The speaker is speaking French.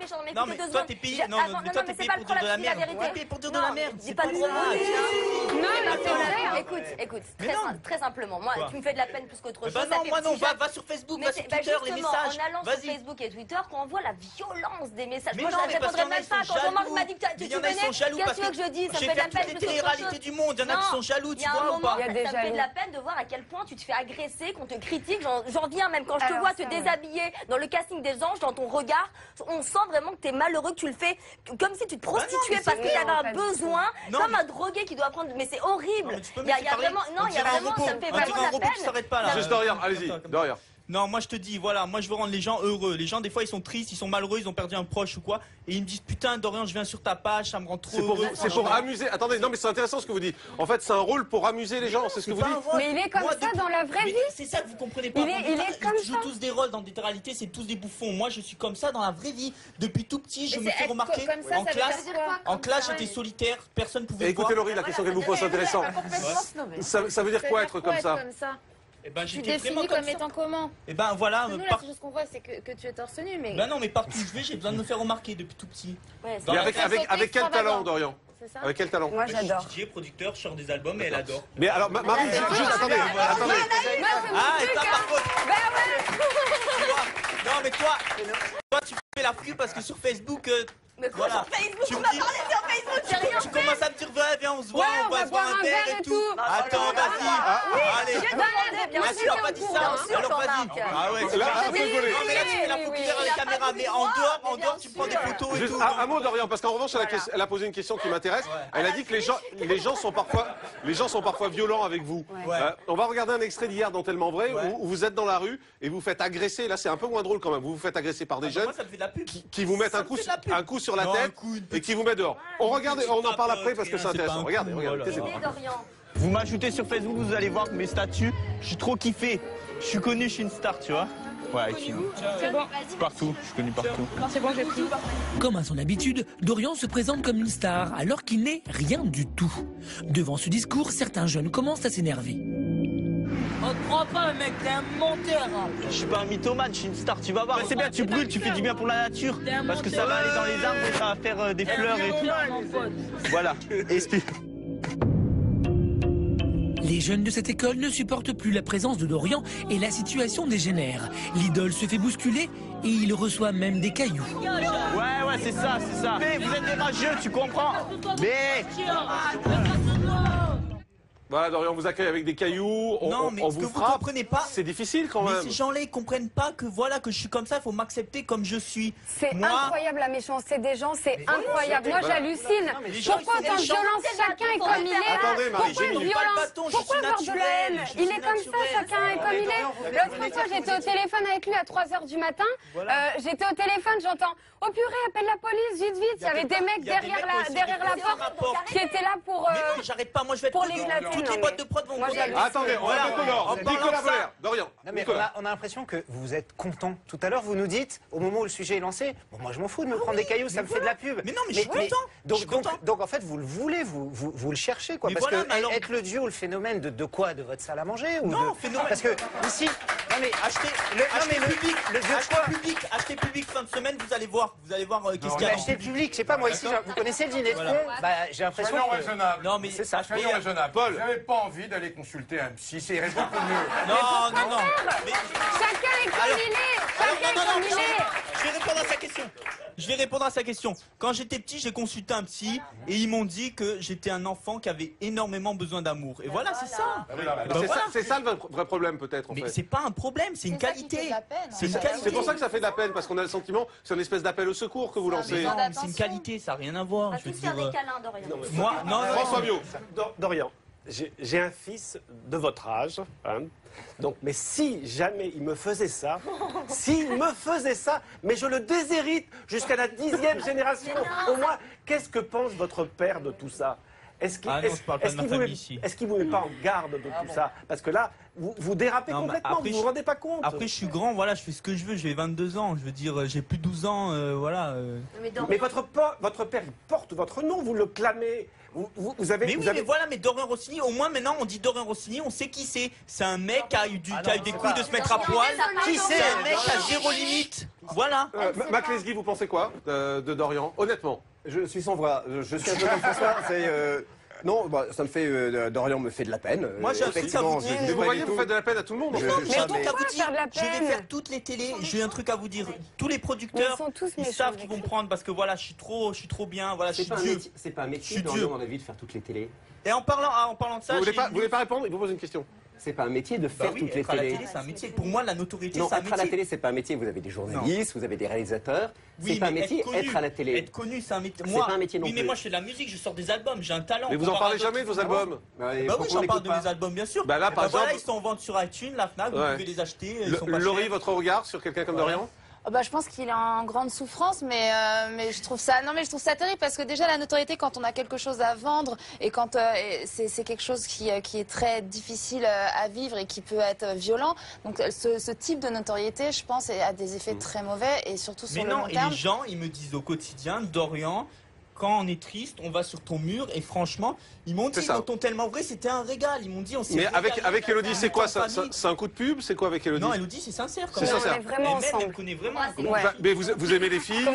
je suis en train Non, de mais m'écouter 2 toi, secondes. t'es payé. Non, mais toi, t'es payé pour dire de la merde. T'es payé pour dire de la merde. Dis pas de gros mots. Écoute, très simplement. Moi, tu me fais de la peine plus qu'autre chose. Bah non, moi non, va sur Facebook, va sur Twitter, les messages. En allant sur Facebook et Twitter, quand on voit la violence des messages, moi non, je répondrais même pas quand Jean-Marc m'a dit que tu venais. Qu'est-ce que tu veux que je dise? Ça me fait de la peine plus qu'autre chose. J'ai fait toutes les réalités du monde, il y en a qui sont jaloux, tu vois ou pas? Ça me fait de la peine de voir à quel point tu te fais agresser, qu'on te critique. J'en viens même quand je te vois te déshabiller dans le casting des anges, dans ton regard, on sent vraiment que t'es malheureux, que tu le fais comme si tu te prostituais parce que t'avais un besoin, comme un drogué qui doit prendre. Mais c'est horrible. Il y a vraiment, non, il y a vraiment, ça me fait vraiment de la peine. Juste Dorian, allez-y, Dorian. Non, moi je te dis, voilà, moi je veux rendre les gens heureux. Les gens, des fois, ils sont tristes, ils sont malheureux, ils ont perdu un proche ou quoi. Et ils me disent, putain, Dorian, je viens sur ta page, ça me rend trop heureux. C'est pour amuser. Attendez, non, mais c'est intéressant ce que vous dites. En fait, c'est un rôle pour amuser les gens, c'est ce que vous dites. Mais il est comme ça dans la vraie vie. C'est ça que vous comprenez pas. Il est comme ça. Ils jouent tous des rôles dans des réalités, c'est tous des bouffons. Moi, je suis comme ça dans la vraie vie. Depuis tout petit, je me fais remarquer. En classe, j'étais solitaire, personne pouvait me voir. Écoutez, Laurie, la question qu'elle vous pose, c'est intéressant. Ça veut dire quoi être comme ça? Eh ben, tu définis comme étant comment? Eh ben voilà. Nous, la seule chose qu'on voit, c'est que tu es torse nu, mais. Ben non, mais partout où je vais, j'ai besoin de me faire remarquer depuis tout petit. Ouais, Mais avec quel talent, Dorian? C'est ça? Avec quel talent? Moi, j'adore. Je suis DJ, producteur, je sors des albums et elle adore. Mais alors, Marie, juste attendez. Ah, et toi par contre. Non, mais toi, tu fais la frue parce que sur Facebook. Mais quoi sur Facebook? On m'a parlé sur Facebook, j'ai rien fait. Tu commences à me dire, viens, on se voit, on va se boire un verre et tout. Attends, vas-y. Allez. Je demandais, bien sûr. Tu n'as pas dit ça. Alors vas-y. Ah ouais, Là, vous rigolez. Non, mais là, tu fais la focus vers la caméra. Mais en dehors, tu prends des photos et Juste tout. un mot, Dorian, parce qu'en revanche, elle a posé une question qui m'intéresse. Elle a dit que les gens sont parfois violents avec vous. On va regarder un extrait d'hier dans Tellement Vrai où vous êtes dans la rue et vous faites agresser. Là, c'est un peu moins drôle quand même. Vous vous faites agresser par des jeunes qui vous mettent un coup sur la tête et qui vous mettent dehors. On en parle après parce que c'est intéressant. Regardez. Vous m'ajoutez sur Facebook, vous allez voir mes statuts. Je suis trop kiffé. Je suis connu, je suis une star, tu vois. Ouais, C'est bon. partout, je suis connu partout. Non, c'est bon, j'ai pris. Comme à son habitude, Dorian se présente comme une star alors qu'il n'est rien du tout. Devant ce discours, certains jeunes commencent à s'énerver. On te croit pas, mec, t'es un menteur. Je suis pas un mythomane, je suis une star, tu vas voir. C'est bien, tu brûles, tu fais du bien pour la nature. Parce que ça va aller dans les arbres et ça va faire des fleurs et tout. Voilà, explique. Les jeunes de cette école ne supportent plus la présence de Dorian et la situation dégénère. L'idole se fait bousculer et il reçoit même des cailloux. Ouais, c'est ça. Mais vous êtes des rageux, tu comprends? Mais... Voilà, Dorian, on vous accueille avec des cailloux, on vous frappe. Vous comprenez pas. C'est difficile quand même. Mais ces gens-là, ils comprennent pas que voilà, que je suis comme ça, il faut m'accepter comme je suis. C'est incroyable la méchanceté des gens, c'est incroyable. Moi, j'hallucine. Pourquoi autant de violence? Chacun est comme il est. Attendez, Marie, Pourquoi de violence? Pourquoi avoir de la haine? Il est comme ça, chacun est comme il est. L'autre fois, j'étais au téléphone avec lui à 3h du matin. J'étais au téléphone, j'entends « Oh purée, appelle la police, vite, vite !» Il y avait des mecs derrière la porte qui étaient là pour j'arrête pas, moi je vais pour l'éclater. toutes les boîtes de prod vont Attendez, on va Nicolas Voller, Dorian. Non mais on a l'impression que vous êtes content. Tout à l'heure, vous nous dites, au moment où le sujet est lancé, bon, moi je m'en fous de me prendre des cailloux, ça me fait de la pub. Mais non, mais je suis content. Donc en fait, vous le voulez, vous le cherchez, quoi. Parce que être le dieu ou le phénomène de quoi? De votre salle à manger ou non, phénomène. Parce que ici, non mais achetez public fin de semaine, vous allez voir qu'est-ce qu'il y a. Acheter public, je sais pas, moi ici, vous connaissez le dîner de con? Bah j'ai l'impression Soyons raisonnables. Non mais c'est ça. Soyons raisonnables. Paul. Vous n'avez pas envie d'aller consulter un psy, c'est beaucoup mieux. Non. Chacun est comme il est. Chacun est comme il est. Je vais répondre à sa question. Quand j'étais petit, j'ai consulté un psy et ils m'ont dit que j'étais un enfant qui avait énormément besoin d'amour. Et voilà, c'est ça. C'est ça le vrai problème peut-être en fait. Mais c'est pas un problème, c'est une qualité. C'est une qualité. C'est pour ça que ça fait de la peine, parce qu'on a le sentiment que c'est une espèce d'appel au secours que vous lancez. Non, c'est une qualité, ça n'a rien à voir. Je veux dire des câlins, Dorian. Moi, non. François Bio. Dorian, j'ai un fils de votre âge, hein. Donc, mais si jamais il me faisait ça, mais je le déshérite jusqu'à la 10e génération, au moins, qu'est-ce que pense votre père de tout ça? Est-ce qu'il vous met pas en garde de tout ça? Parce que là, vous dérapez Non, mais complètement, après, vous vous rendez pas compte. Après, je suis grand, voilà, je fais ce que je veux, j'ai 22 ans, je veux dire, j'ai plus de 12 ans, voilà. Mais votre père, il porte votre nom, vous le clamez. Vous avez, mais vous oui, avez... mais voilà, mais Dorian Rossini, au moins maintenant on dit Dorian Rossini, on sait qui c'est. C'est un mec qui a eu, qui a eu des couilles de se mettre à poil. Qui c'est? C'est un mec à zéro limite. Voilà. Mac Lesguy, vous pensez quoi de Dorian? Honnêtement. Je suis sans voix. Je suis un peu comme François. Non, bah, ça me fait. Dorian me fait de la peine. Moi, j'ai un truc à vous dire. Mais vous voyez, vous faites de la peine à tout le monde. Mais j'ai un truc à vous dire. Je vais faire toutes les télés. J'ai un truc à vous dire. Tous les producteurs, ils savent qu'ils vont prendre parce que voilà, je suis trop bien. Voilà, je suis Dieu. C'est pas un métier, Dorian, dans la vie, de faire toutes les télés. Et en parlant de ça, vous voulez pas répondre? Il vous pose une question. C'est pas un métier de faire toutes les être à la télés. télé, c'est un métier. Pour moi, la notoriété, Non, c'est un être à la métier. télé, c'est pas un métier. Vous avez des journalistes, vous avez des réalisateurs. Oui, C'est pas un mais métier, être à la télé. Être connu, c'est un métier. C'est pas un métier non Oui, mais plus. moi, je fais de la musique, je sors des albums, j'ai un talent. Mais vous en parlez jamais de vos albums? Bah oui, j'en parle de mes albums, bien sûr. Bah là, par voilà, exemple. ils sont en vente sur iTunes, la Fnac, vous pouvez les acheter. Ils sont pas Laurie, chers. votre regard sur quelqu'un comme Dorian? Bah, je pense qu'il est en grande souffrance, mais je trouve ça, non, mais je trouve ça terrible parce que déjà la notoriété, quand on a quelque chose à vendre et quand c'est quelque chose qui est très difficile à vivre et qui peut être violent. Donc ce type de notoriété, je pense, a des effets très mauvais et surtout sur Mais le non, long et terme. les gens, ils me disent au quotidien, Dorian, quand on est triste, on va sur ton mur et franchement, ils m'ont dit, ils m'ont tellement vrai, c'était un régal. Ils m'ont dit, on s'est Mais régalé avec Elodie, c'est quoi? en famille. C'est un coup de pub? C'est quoi avec Elodie? Non, Elodie, c'est sincère. C'est sincère. Elle connaît vraiment. Mais vous aimez les filles?